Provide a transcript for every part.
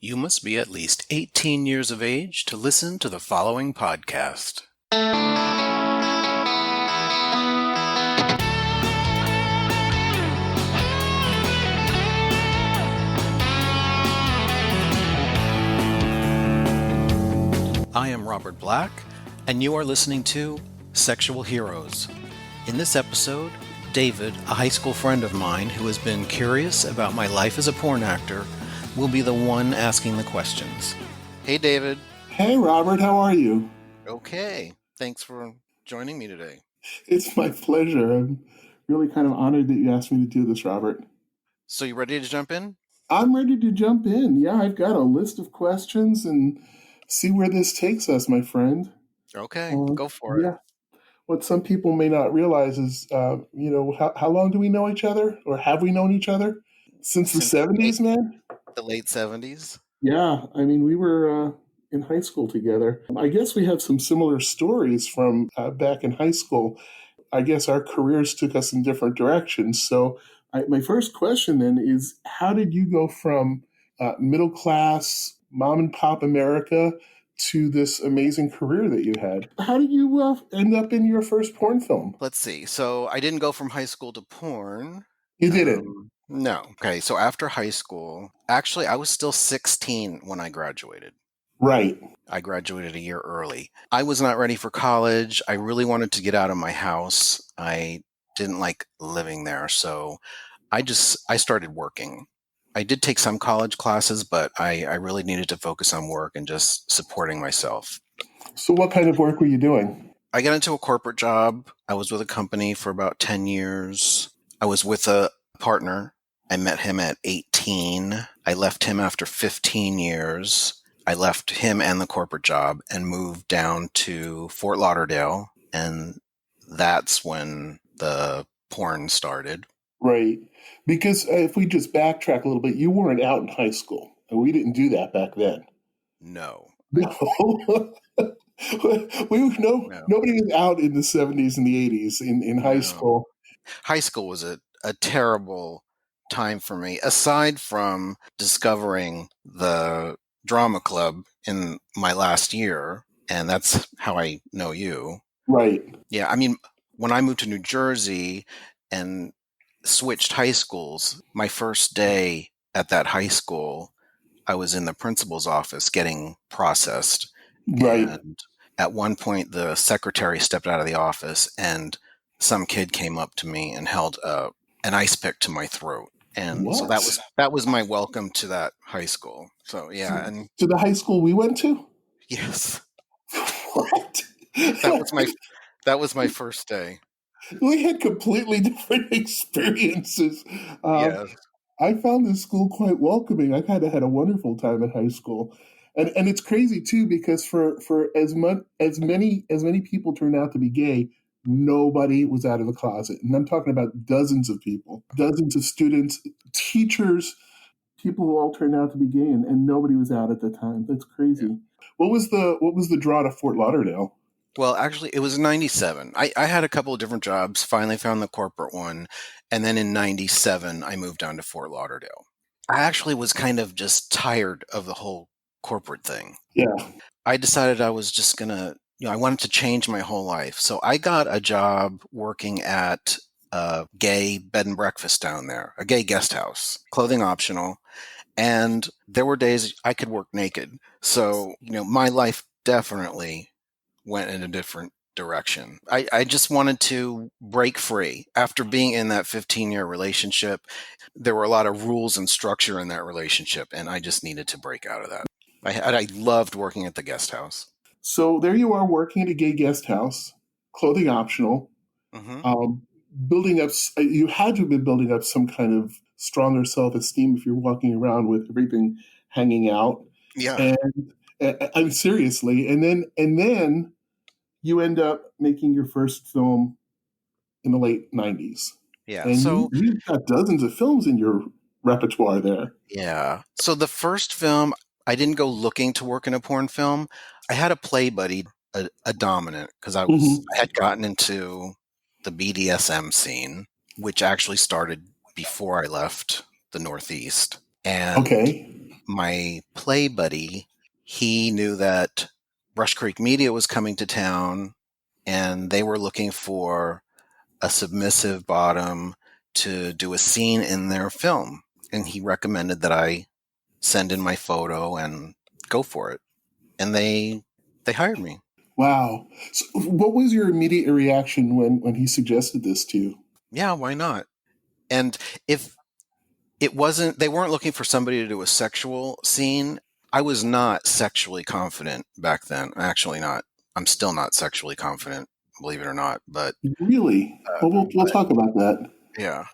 You must be at least 18 years of age to listen to the following podcast. I am Robert Black, and you are listening to Sexual Heroes. In this episode, David, a high school friend of mine who has been curious about my life as a porn actor, will be the one asking the questions. Hey, David. Hey, Robert, how are you? Okay. Thanks for joining me today. It's my pleasure. I'm really kind of honored that you asked me to do this, Robert. So you ready to jump in? I'm ready to jump in. Yeah, I've got a list of questions and see where this takes us, my friend. Okay, go for it. Yeah. What some people may not realize is, how long do we know each other? Or have we known each other? Since the Since 70s, man? the late 70s? Yeah, I mean, we were in high school together. I guess we have some similar stories from back in high school. I guess our careers took us in different directions. So, my first question then is how did you go from middle class, mom and pop America to this amazing career that you had? How did you end up in your first porn film? Let's see. So I didn't go from high school to porn. You didn't. No. Okay, so after high school, actually, I was still 16 when I graduated. Right. I graduated a year early. I was not ready for college. I really wanted to get out of my house. I didn't like living there, so I started working. I did take some college classes, but I really needed to focus on work and just supporting myself. So, what kind of work were you doing? I got into a corporate job. I was with a company for about 10 years. I was with a partner. I met him at 18. I left him after 15 years. I left him and the corporate job and moved down to Fort Lauderdale. And that's when the porn started. Right. Because if we just backtrack a little bit, you weren't out in high school. And we didn't do that back then. No. No. Nobody was out in the 70s and the 80s in high school. High school was a terrible time for me, aside from discovering the drama club in my last year, and that's how I know you. Right. Yeah, I mean, when I moved to New Jersey and switched high schools, my first day at that high school, I was in the principal's office getting processed. Right. And at one point, the secretary stepped out of the office and some kid came up to me and held an ice pick to my throat. And so that was my welcome to that high school. So yeah, and to the high school we went to? Yes. What? That was my first day. We had completely different experiences. Yes. I found this school quite welcoming. I kind of had a wonderful time at high school. And it's crazy too because for as many people turned out to be gay, nobody was out of the closet. And I'm talking about dozens of people, dozens of students, teachers, people who all turned out to be gay, and nobody was out at the time. That's crazy. Yeah. What was the draw to Fort Lauderdale? Well, actually, it was 97. I had a couple of different jobs, finally found the corporate one. And then in 97, I moved down to Fort Lauderdale. I actually was kind of just tired of the whole corporate thing. Yeah. I decided I was just going to, I wanted to change my whole life. So I got a job working at a gay bed and breakfast down there, a gay guest house, clothing optional. And there were days I could work naked. So, my life definitely went in a different direction. I just wanted to break free. After being in that 15-year relationship, there were a lot of rules and structure in that relationship, and I just needed to break out of that. I loved working at the guest house. So there you are working at a gay guest house, clothing optional, building up. You had to have been building up some kind of stronger self-esteem if you're walking around with everything hanging out. Yeah. And seriously, and then you end up making your first film in the late 90s. Yeah. And so you've got dozens of films in your repertoire there. Yeah. So the first film, I didn't go looking to work in a porn film. I had a play buddy, a dominant, because I had gotten into the BDSM scene, which actually started before I left the Northeast. And my play buddy, he knew that Rush Creek Media was coming to town and they were looking for a submissive bottom to do a scene in their film. And he recommended that I send in my photo and go for it. And they hired me. Wow. So what was your immediate reaction when he suggested this to you? Yeah, why not? And if it wasn't, they weren't looking for somebody to do a sexual scene. I was not sexually confident back then. Actually, not. I'm still not sexually confident, believe it or not. Really? Well, we'll But talk about that. yeah.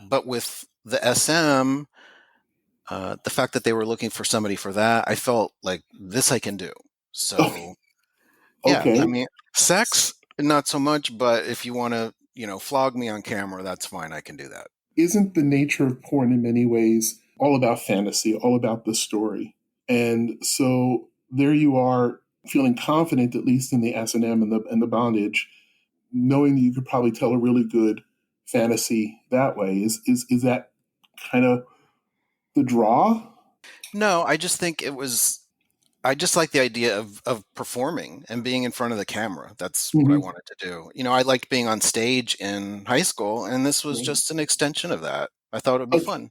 But with the SM, the fact that they were looking for somebody for that, I felt like this I can do. Okay. So yeah, I Okay. mean, sex, not so much. But if you want to, flog me on camera, that's fine. I can do that. Isn't the nature of porn in many ways all about fantasy, all about the story? And so there you are feeling confident, at least in the S&M and the bondage, knowing that you could probably tell a really good fantasy that way. Is that kind of the draw? No, I just think it was. I just like the idea of performing and being in front of the camera. That's what I Mm-hmm. wanted to do. I liked being on stage in high school, and this was Right. just an extension of that. I thought it would be Okay. fun.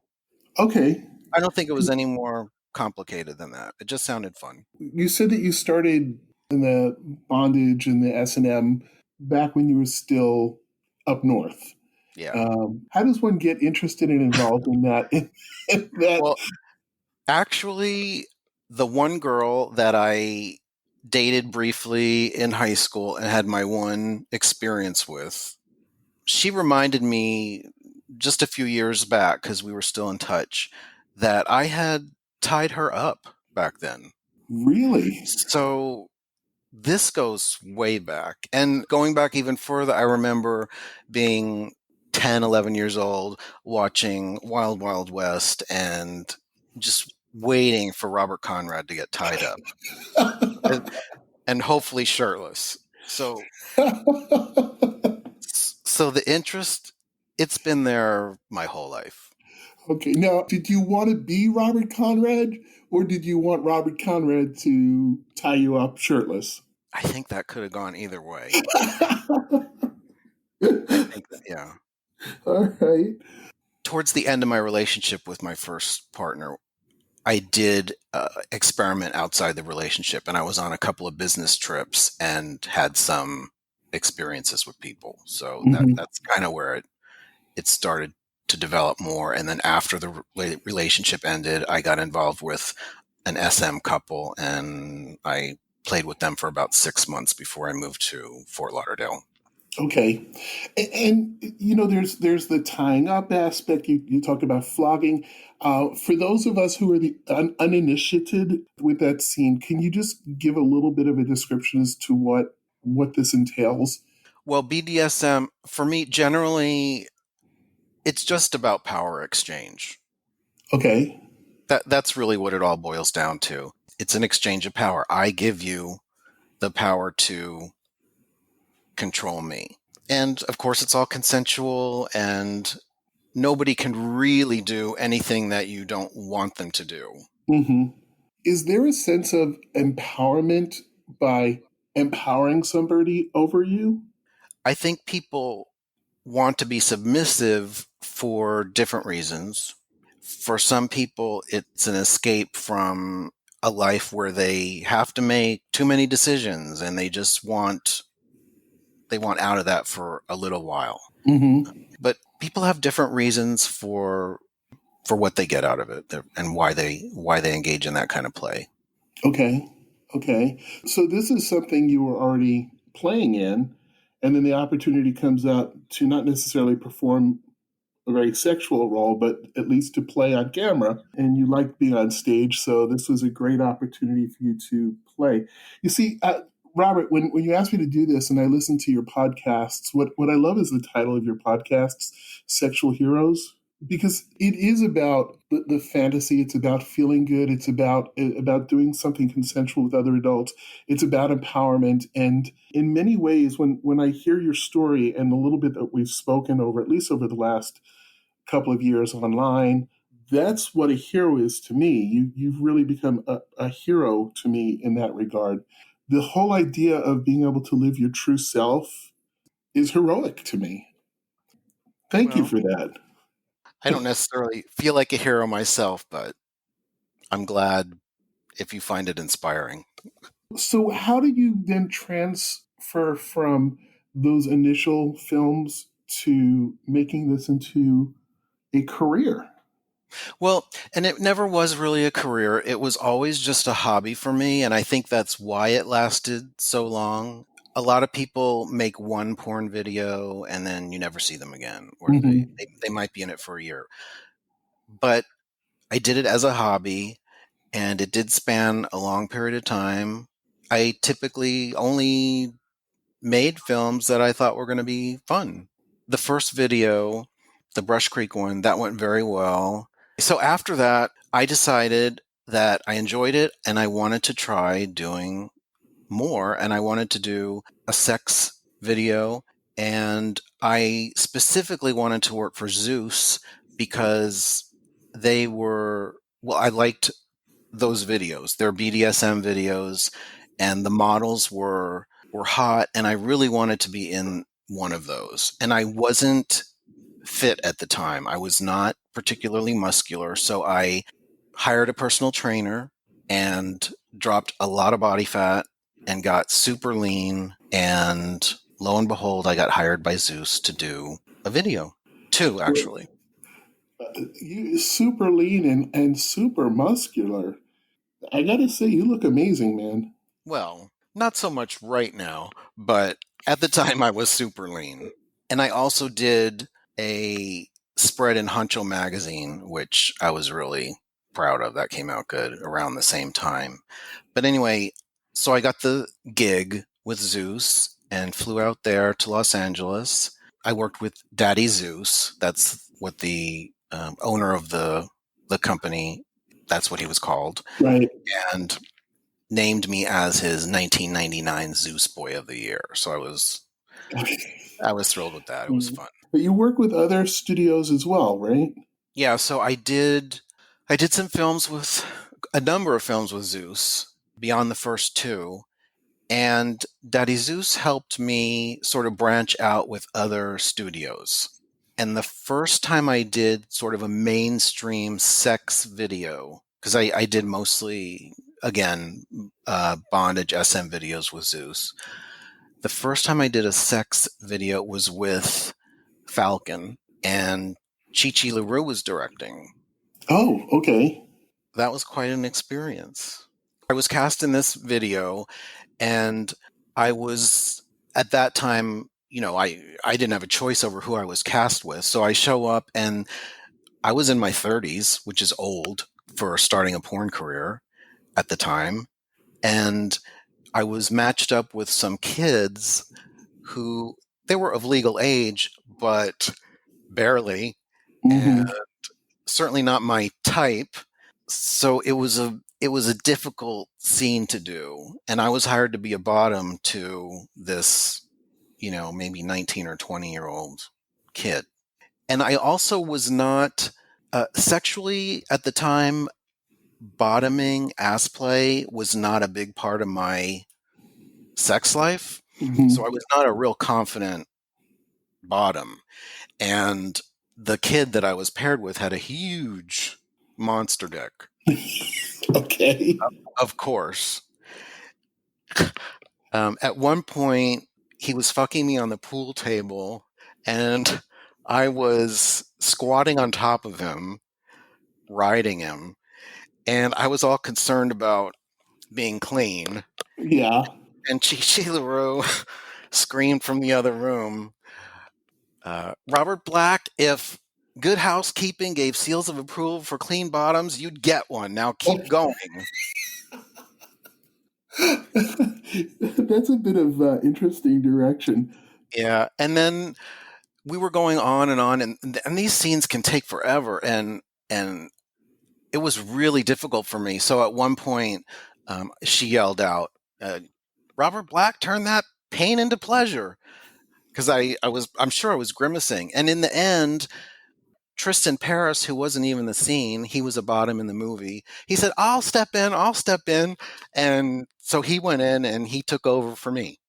Okay. I don't think it was any more complicated than that. It just sounded fun. You said that you started in the bondage and the S&M back when you were still up north. Yeah. How does one get interested and involved in that? In that. Well, actually, the one girl that I dated briefly in high school and had my one experience with, she reminded me just a few years back, because we were still in touch, that I had tied her up back then. Really? So this goes way back. And going back even further, I remember being 10, 11 years old, watching Wild Wild West and just waiting for Robert Conrad to get tied up and, and hopefully shirtless. So the interest, it's been there my whole life. Okay. Now, did you want to be Robert Conrad, or did you want Robert Conrad to tie you up shirtless? I think that could have gone either way. I think that, yeah. All right. Towards the end of my relationship with my first partner, I did experiment outside the relationship, and I was on a couple of business trips and had some experiences with people. So Hmm. that's kind of where it started to develop more. And then after the relationship ended, I got involved with an SM couple, and I played with them for about 6 months before I moved to Fort Lauderdale. Okay. And there's the tying up aspect. You talked about flogging. For those of us who are the uninitiated with that scene, can you just give a little bit of a description as to what this entails? Well, BDSM, for me, generally, it's just about power exchange. Okay. That's really what it all boils down to. It's an exchange of power. I give you the power to control me. And of course, it's all consensual, and nobody can really do anything that you don't want them to do. Hmm. Is there a sense of empowerment by empowering somebody over you? I think people want to be submissive for different reasons. For some people, it's an escape from a life where they have to make too many decisions, and they want out of that for a little while. Hmm. But people have different reasons for what they get out of it, and why they engage in that kind of play. Okay. Okay. So this is something you were already playing in, and then the opportunity comes up to not necessarily perform a very sexual role, but at least to play on camera. And you liked being on stage, so this was a great opportunity for you to play. You see, Robert, when you asked me to do this and I listened to your podcasts, what I love is the title of your podcasts, Sexual Heroes, because it is about the fantasy. It's about feeling good. It's about doing something consensual with other adults. It's about empowerment. And in many ways, when I hear your story and the little bit that we've spoken over, at least over the last couple of years online, that's what a hero is to me. You've really become a hero to me in that regard. The whole idea of being able to live your true self is heroic to me. Thank you Well, for that. I don't necessarily feel like a hero myself, but I'm glad if you find it inspiring. So, how do you then transfer from those initial films to making this into a career? Well, and it never was really a career. It was always just a hobby for me. And I think that's why it lasted so long. A lot of people make one porn video and then you never see them again, or Hmm. they might be in it for a year. But I did it as a hobby and it did span a long period of time. I typically only made films that I thought were going to be fun. The first video, the Brush Creek one, that went very well. So after that, I decided that I enjoyed it and I wanted to try doing more and I wanted to do a sex video and I specifically wanted to work for Zeus because they were well I liked those videos. They're BDSM videos and the models were hot and I really wanted to be in one of those. And I wasn't fit at the time. I was not particularly muscular, so I hired a personal trainer and dropped a lot of body fat and got super lean and lo and behold I got hired by Zeus to do a video. Two actually. You super lean and super muscular. I gotta say, you look amazing, man. Well, not so much right now, but at the time I was super lean. And I also did a spread in Huncho magazine, which I was really proud of. That came out good around the same time. But anyway, so I got the gig with Zeus and flew out there to Los Angeles. I worked with Daddy Zeus. That's what the owner of the company, that's what he was called. Right. And named me as his 1999 Zeus Boy of the Year. So I was thrilled with that. It was fun. But you work with other studios as well, right? Yeah, so I did some films with a number of films with Zeus beyond the first two. And Daddy Zeus helped me sort of branch out with other studios. And the first time I did sort of a mainstream sex video, because I did mostly, again, bondage SM videos with Zeus. The first time I did a sex video was with Falcon, and Chi Chi LaRue was directing. Oh, okay. That was quite an experience. I was cast in this video, and I was at that time, I didn't have a choice over who I was cast with. So I show up, and I was in my 30s, which is old for starting a porn career at the time, and I was matched up with some kids who they were of legal age, but barely, and Hmm. certainly not my type. So it was a difficult scene to do, and I was hired to be a bottom to this, maybe 19 or 20-year-old kid. And I also was not sexually at the time. Bottoming ass play was not a big part of my sex life, so I Hmm. was not a real confident bottom. And the kid that I was paired with had a huge monster dick, Okay. of course. At one point, he was fucking me on the pool table, and I was squatting on top of him, riding him, and I was all concerned about being clean. Yeah. And Chi Chi LaRue screamed from the other room, Robert Black, if Good Housekeeping gave seals of approval for clean bottoms, you'd get one. Now keep going. That's a bit of interesting direction. Yeah. And then we were going on, and these scenes can take forever. And it was really difficult for me. So at one point, she yelled out, Robert Black, turn that pain into pleasure. Because I'm sure I was grimacing. And in the end, Tristan Paris, who wasn't even the scene, he was a bottom in the movie. He said, I'll step in. And so he went in and he took over for me.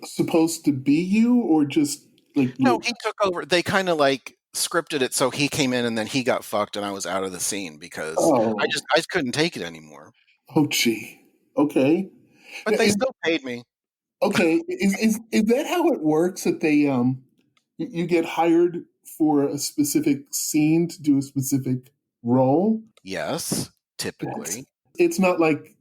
Supposed to be you, or just like No, you? he took over. They kind of like scripted it so he came in and then he got fucked and I was out of the scene because Oh, I just couldn't take it anymore. oh, gee. Okay. But Now, they still paid me. okay. Is that how it works? That they you get hired for a specific scene to do a specific role? Yes, That's, typically. it's not like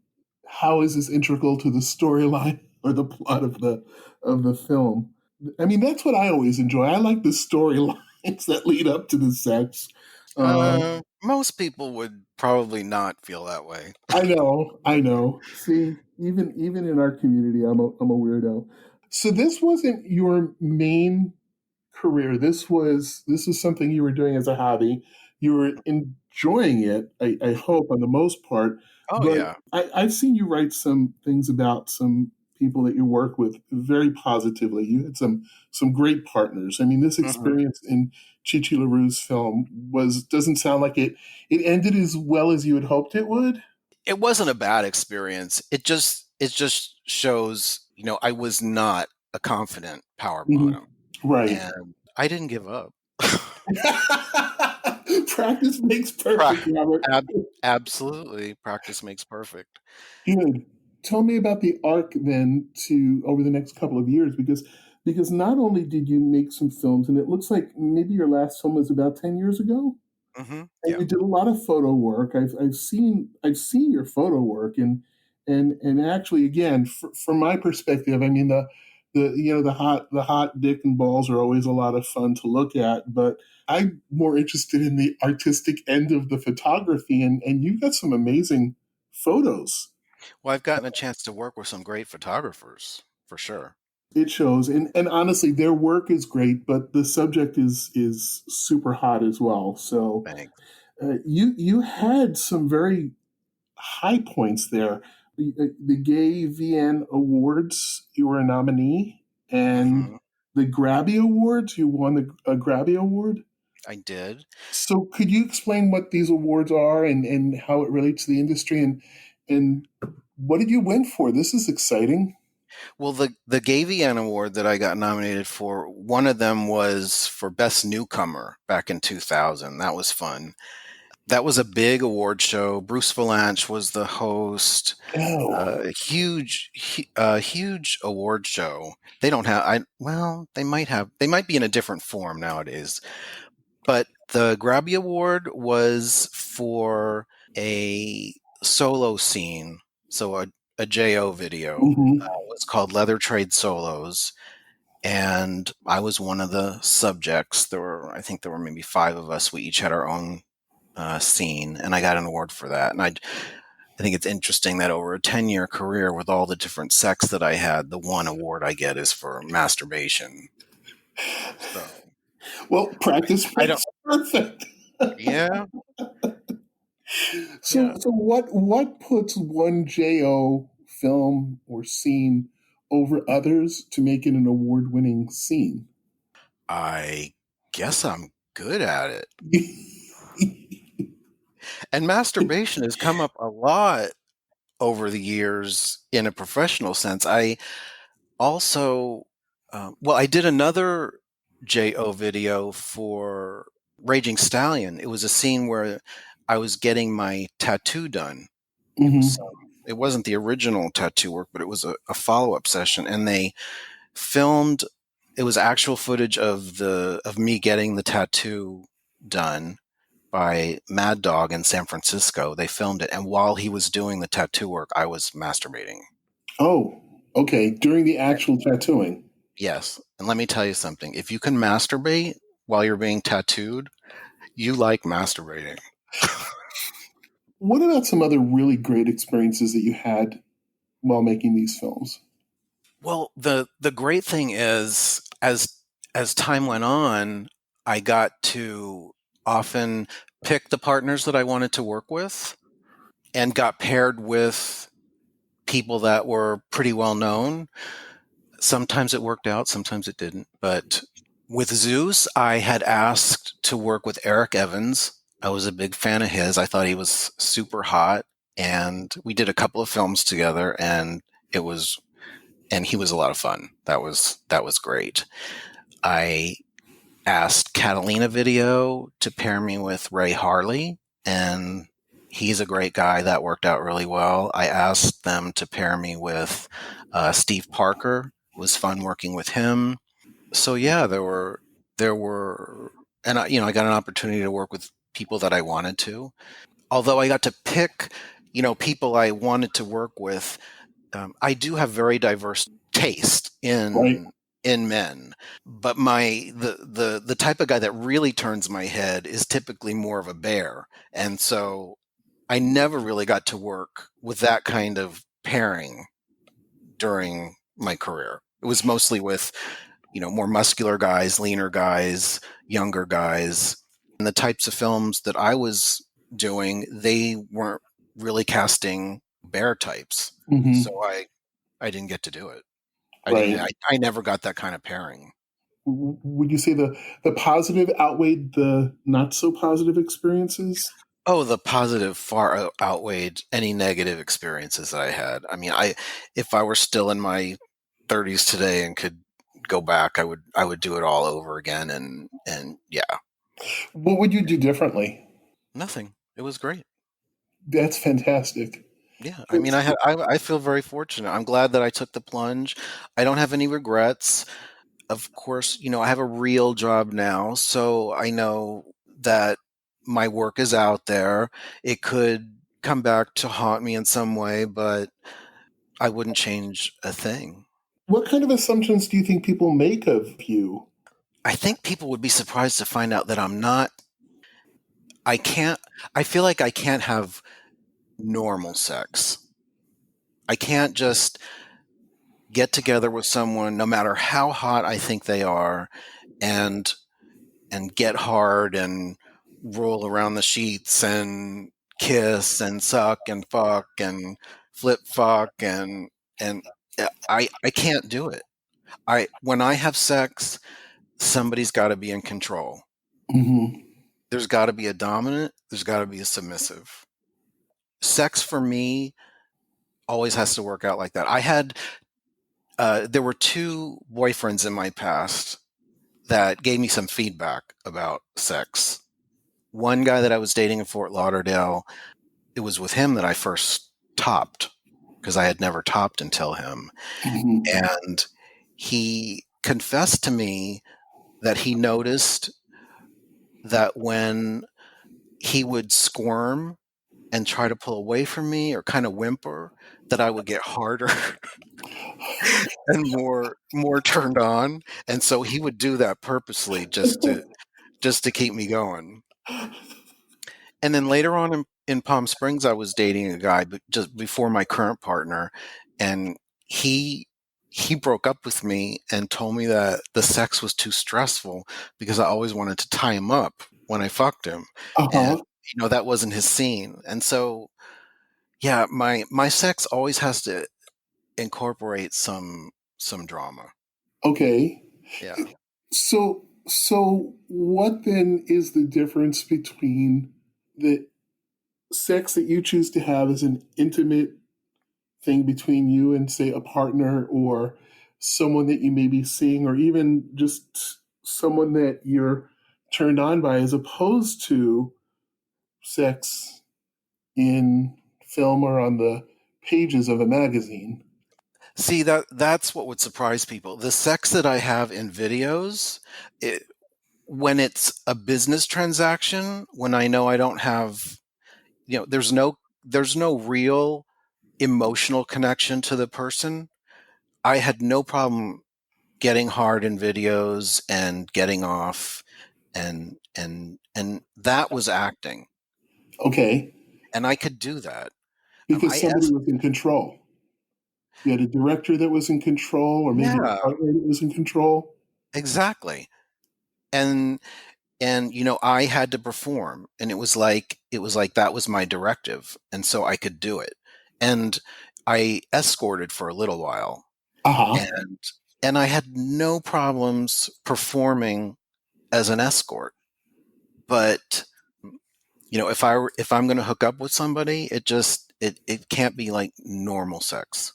how is this integral to the storyline or the plot of the film. I mean, that's what I always enjoy. I like the storylines that lead up to the sex. Most people would probably not feel that way. I know, I know. See, even in our community, I'm a weirdo. So this wasn't your main career. This was something you were doing as a hobby. You were enjoying it, I hope, on the most part. Oh But yeah. I've seen you write some things about some people that you work with very positively. You had some great partners. I mean, this hmm experience in Chichi LaRue's film was doesn't sound like it ended as well as you had hoped it would. It wasn't a bad experience. It just shows, I was not a confident power Mhm. bottom, Right. and I didn't give up. Practice makes perfect, Pra- Robert. Absolutely, practice makes perfect. Good. Tell me about the arc then to over the next couple of years, because not only did you make some films, and it looks like maybe your last film was about 10 years ago, and Yeah. you did a lot of photo work. I've seen your photo work, and actually, again, from my perspective, I mean the the hot dick and balls are always a lot of fun to look at, but I'm more interested in the artistic end of the photography, and you got some amazing photos. Well, I've gotten a chance to work with some great photographers for sure. It shows, and honestly, their work is great, but the subject is super hot as well. So Thanks. you had some very high points there. The Gay VN Awards, you were a nominee, and hmm the Grabby Awards, you won the a Grabby Award. I did. So could you explain what these awards are and how it relates to the industry and what did you win for? This is exciting. Well, the Gavian Award that I got nominated for, one of them was for Best Newcomer back in 2000. That was fun. That was a big award show. Bruce Valanche was the host. Oh. Huge award show. They don't have. Well, they might have. They might be in a different form nowadays. But the Grabby Award was for a solo scene, so a JO video. Hmm. It was called Leather Trade Solos, and I was one of the subjects. I think there were maybe five of us. We each had our own scene, and I got an award for that. And I think it's interesting that over a 10-year career with all the different sex that I had, the one award I get is for masturbation. So Well, practice I don't. makes perfect. Yeah, So yeah. so what puts one JO film or scene over others to make it an award-winning scene? I guess I'm good at it. And masturbation has come up a lot over the years in a professional sense. I also, well, I did another JO video for Raging Stallion. It was a scene where I was getting my tattoo done. It was Hmm. it wasn't the original tattoo work, but it was a follow up session, and they filmed. It was actual footage of me getting the tattoo done by Mad Dog in San Francisco. They filmed it, and while he was doing the tattoo work, I was masturbating. Oh, okay. During the actual tattooing. Yes, and let me tell you something. If you can masturbate while you're being tattooed, you like masturbating. What about some other really great experiences that you had while making these films? Well, the great thing is as time went on, I got to often pick the partners that I wanted to work with and got paired with people that were pretty well known. Sometimes it worked out, sometimes it didn't, but With Zeus, I had asked to work with Eric Evans. I was a big fan of his. I thought he was super hot, and we did a couple of films together, and it was and he was a lot of fun. That was great. I asked Catalina Video to pair me with Ray Harley, and he's a great guy. That worked out really well. I asked them to pair me with Steve Parker. It was fun working with him. So yeah, there were, and I got an opportunity to work with people that I wanted to. Although I got to pick, people I wanted to work with. I do have very diverse taste Right. in men, but the type of guy that really turns my head is typically more of a bear, and so I never really got to work with that kind of pairing during my career. It was mostly with more muscular guys, leaner guys, younger guys. And the types of films that I was doing, they weren't really casting bear types. So Hmm. I didn't get to do it. I didn't Right. I never got that kind of pairing. Would you say the positive outweighed the not so positive experiences? Oh, the positive far outweighed any negative experiences that I had. I mean, I if I were still in my 30s today and could go back, I would do it all over again, and yeah, What would you do differently? nothing. It was great. That's fantastic. Yeah, I mean, It's- I feel very fortunate. I'm glad that I took the plunge. I don't have any regrets. Of course, I have a real job now, so I know that my work is out there. It could come back to haunt me in some way, but I wouldn't change a thing. What kind of assumptions do you think people make of you? I think people would be surprised to find out that I can't, I feel like I can't have normal sex. I can't just get together with someone, no matter how hot I think they are, and get hard and roll around the sheets and kiss and suck and fuck and flip fuck and I can't do it. I When I have sex, somebody's got to be in control. Hmm. There's got to be a dominant, there's got to be a submissive. Sex for me always has to work out like that. There were two boyfriends in my past that gave me some feedback about sex. One guy that I was dating in Fort Lauderdale, it was with him that I first topped because I had never topped until him. Hmm. And he confessed to me that he noticed that when he would squirm and try to pull away from me or kind of whimper, that I would get harder and more turned on. And so he would do that purposely just to keep me going. And then later on in Palm Springs, I was dating a guy, but just before my current partner, and he he broke up with me and told me that the sex was too stressful because I always wanted to tie him up when I fucked him, and Uh-huh. that wasn't his scene. And so, yeah, my sex always has to incorporate some drama. Okay. Yeah. So what then is the difference between the sex that you choose to have as an intimate thing between you and, say, a partner or someone that you may be seeing, or even just someone that you're turned on by, as opposed to sex in film or on the pages of a magazine? See, that's what would surprise people. The sex that I have in videos, it, when it's a business transaction, when I know I don't have, there's no real emotional connection to the person, I had no problem getting hard in videos and getting off, and that was acting, Okay, and I could do that. because I somebody was in control. You had a director that was in control, or maybe a Yeah, partner that was in control. exactly. And I had to perform, and it was like that was my directive, and so I could do it. And I escorted for a little while, Uh huh. and and I had no problems performing as an escort. But if I'm going to hook up with somebody, it can't be like normal sex.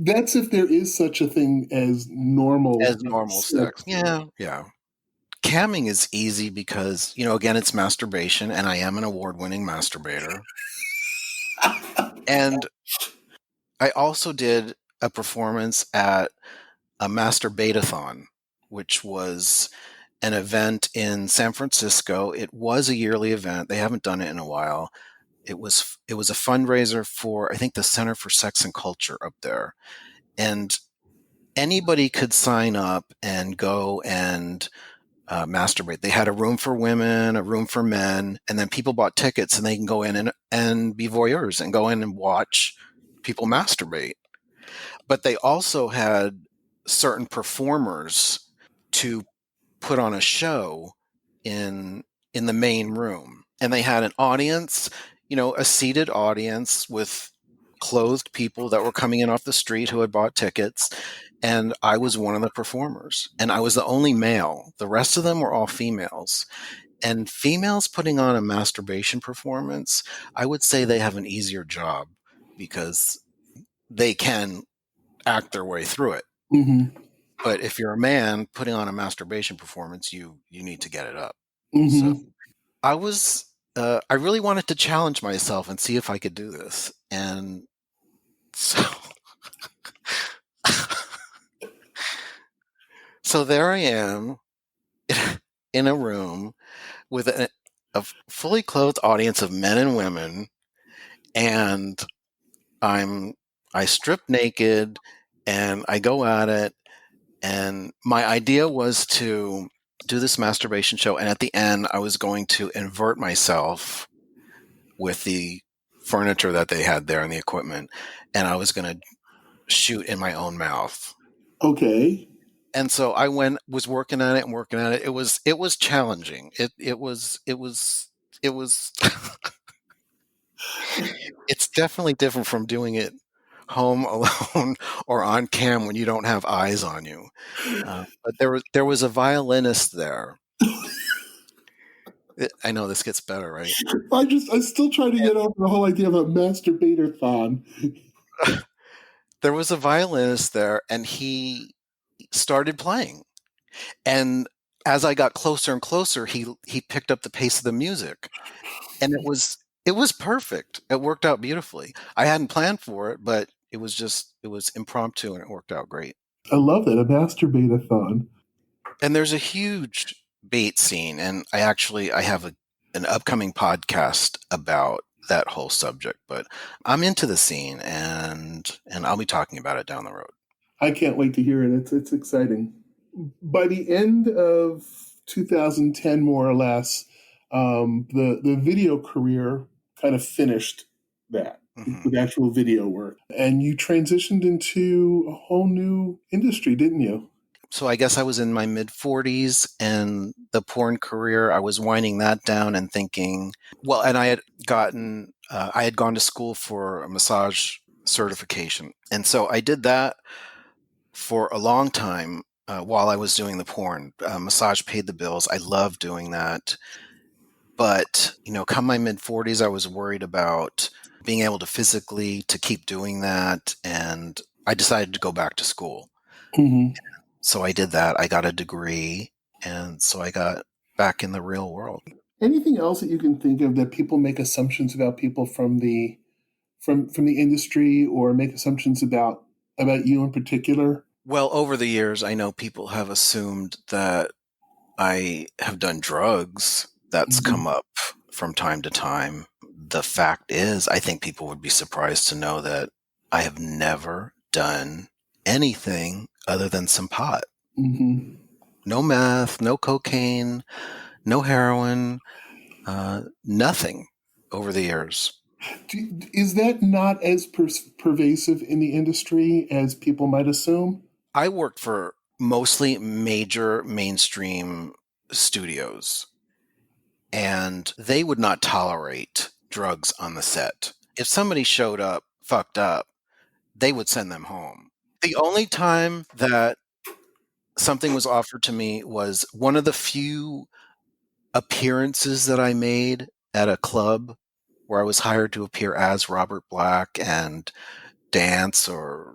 That's if there is such a thing as As normal normal sex. sex. Yeah, yeah. Camming is easy because, again, it's masturbation, and I am an award-winning masturbator. And I also did a performance at a Masturbatathon, which was an event in San Francisco. It was a yearly event. They haven't done it in a while. It was a fundraiser for, I think, the Center for Sex and Culture up there. And anybody could sign up and go and masturbate. They had a room for women, a room for men, and then people bought tickets and they can go in and be voyeurs and go in and watch people masturbate. But they also had certain performers to put on a show in in the main room, and they had an audience, a seated audience with clothed people that were coming in off the street who had bought tickets, and I was one of the performers, and I was the only male. The rest of them were all females. And females putting on a masturbation performance, I would say they have an easier job because they can act their way through it. Mm-hmm. But if you're a man putting on a masturbation performance, you need to get it up. So Mm-hmm. I was I really wanted to challenge myself and see if I could do this. And so so there I am in a room with a fully clothed audience of men and women, and I'm I strip naked and I go at it. And my idea was to do this masturbation show, and at the end, I was going to invert myself with the furniture that they had there and the equipment, and I was going to shoot in my own mouth. Okay. And so I was working at it and working at it. It was challenging. It was it's definitely different from doing it home alone or on cam when you don't have eyes on you. But there was a violinist there. I know this gets better, right? I still try to get over the whole idea of a masturbator-thon. There was a violinist there, and he started playing. And as I got closer and closer, he picked up the pace of the music, and it was perfect. It worked out beautifully. I hadn't planned for it, but it was impromptu, and it worked out great. I love that, a masturbator-thon. And there's a huge bait scene, and I have an upcoming podcast about that whole subject, but I'm into the scene, and I'll be talking about it down the road. I can't wait to hear it. It's exciting. By the end of 2010, more or less, the video career kind of finished that Hmm. with actual video work, and you transitioned into a whole new industry, didn't you? So I guess I was in my mid 40s, and the porn career, I was winding that down and thinking, well, and I had gone to school for a massage certification. And so I did that for a long time while I was doing the porn. Massage paid the bills. I loved doing that. But, come my mid 40s, I was worried about being able to physically to keep doing that. And I decided to go back to school. Mm-hmm. So I did that. I got a degree, and so I got back in the real world. Anything else that you can think of that people make assumptions about people from the industry, or make assumptions about you in particular? Well, over the years, I know people have assumed that I have done drugs. That's Mm-hmm. come up from time to time. The fact is, I think people would be surprised to know that I have never done anything other than some pot. Mm-hmm. No meth, no cocaine, no heroin, nothing over the years. Is that not as pervasive in the industry as people might assume? I worked for mostly major mainstream studios, and they would not tolerate drugs on the set. If somebody showed up fucked up, they would send them home. The only time that something was offered to me was one of the few appearances that I made at a club where I was hired to appear as Robert Black and dance or,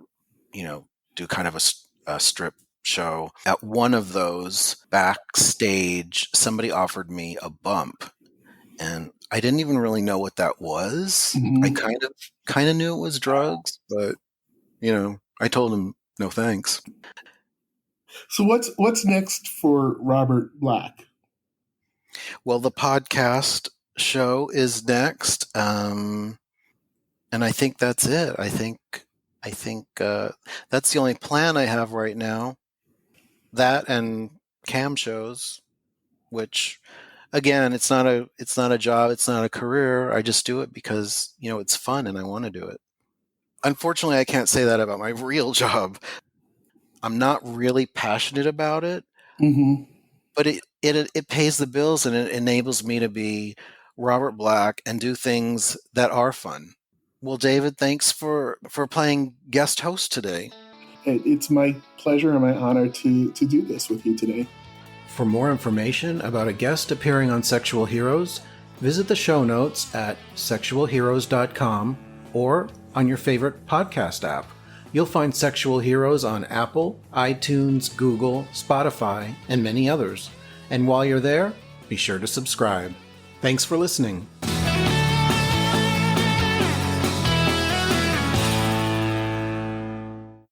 do kind of a strip show. At one of those backstage, somebody offered me a bump, and I didn't even really know what that was. I Hmm. kind of knew it was drugs, but I told him no thanks. So what's next for Robert Black? Well, the podcast show is next, and I think that's it. I think that's the only plan I have right now. That and cam shows, which again, it's not a job, it's not a career. I just do it because it's fun and I want to do it. Unfortunately, I can't say that about my real job. I'm not really passionate about it, Hmm. but it pays the bills and it enables me to be Robert Black and do things that are fun. Well, David, thanks for playing guest host today. It's my pleasure and my honor to do this with you today. For more information about a guest appearing on Sexual Heroes, visit the show notes at sexualheroes.com or on your favorite podcast app. You'll find Sexual Heroes on Apple, iTunes, Google, Spotify, and many others. And while you're there, be sure to subscribe. Thanks for listening.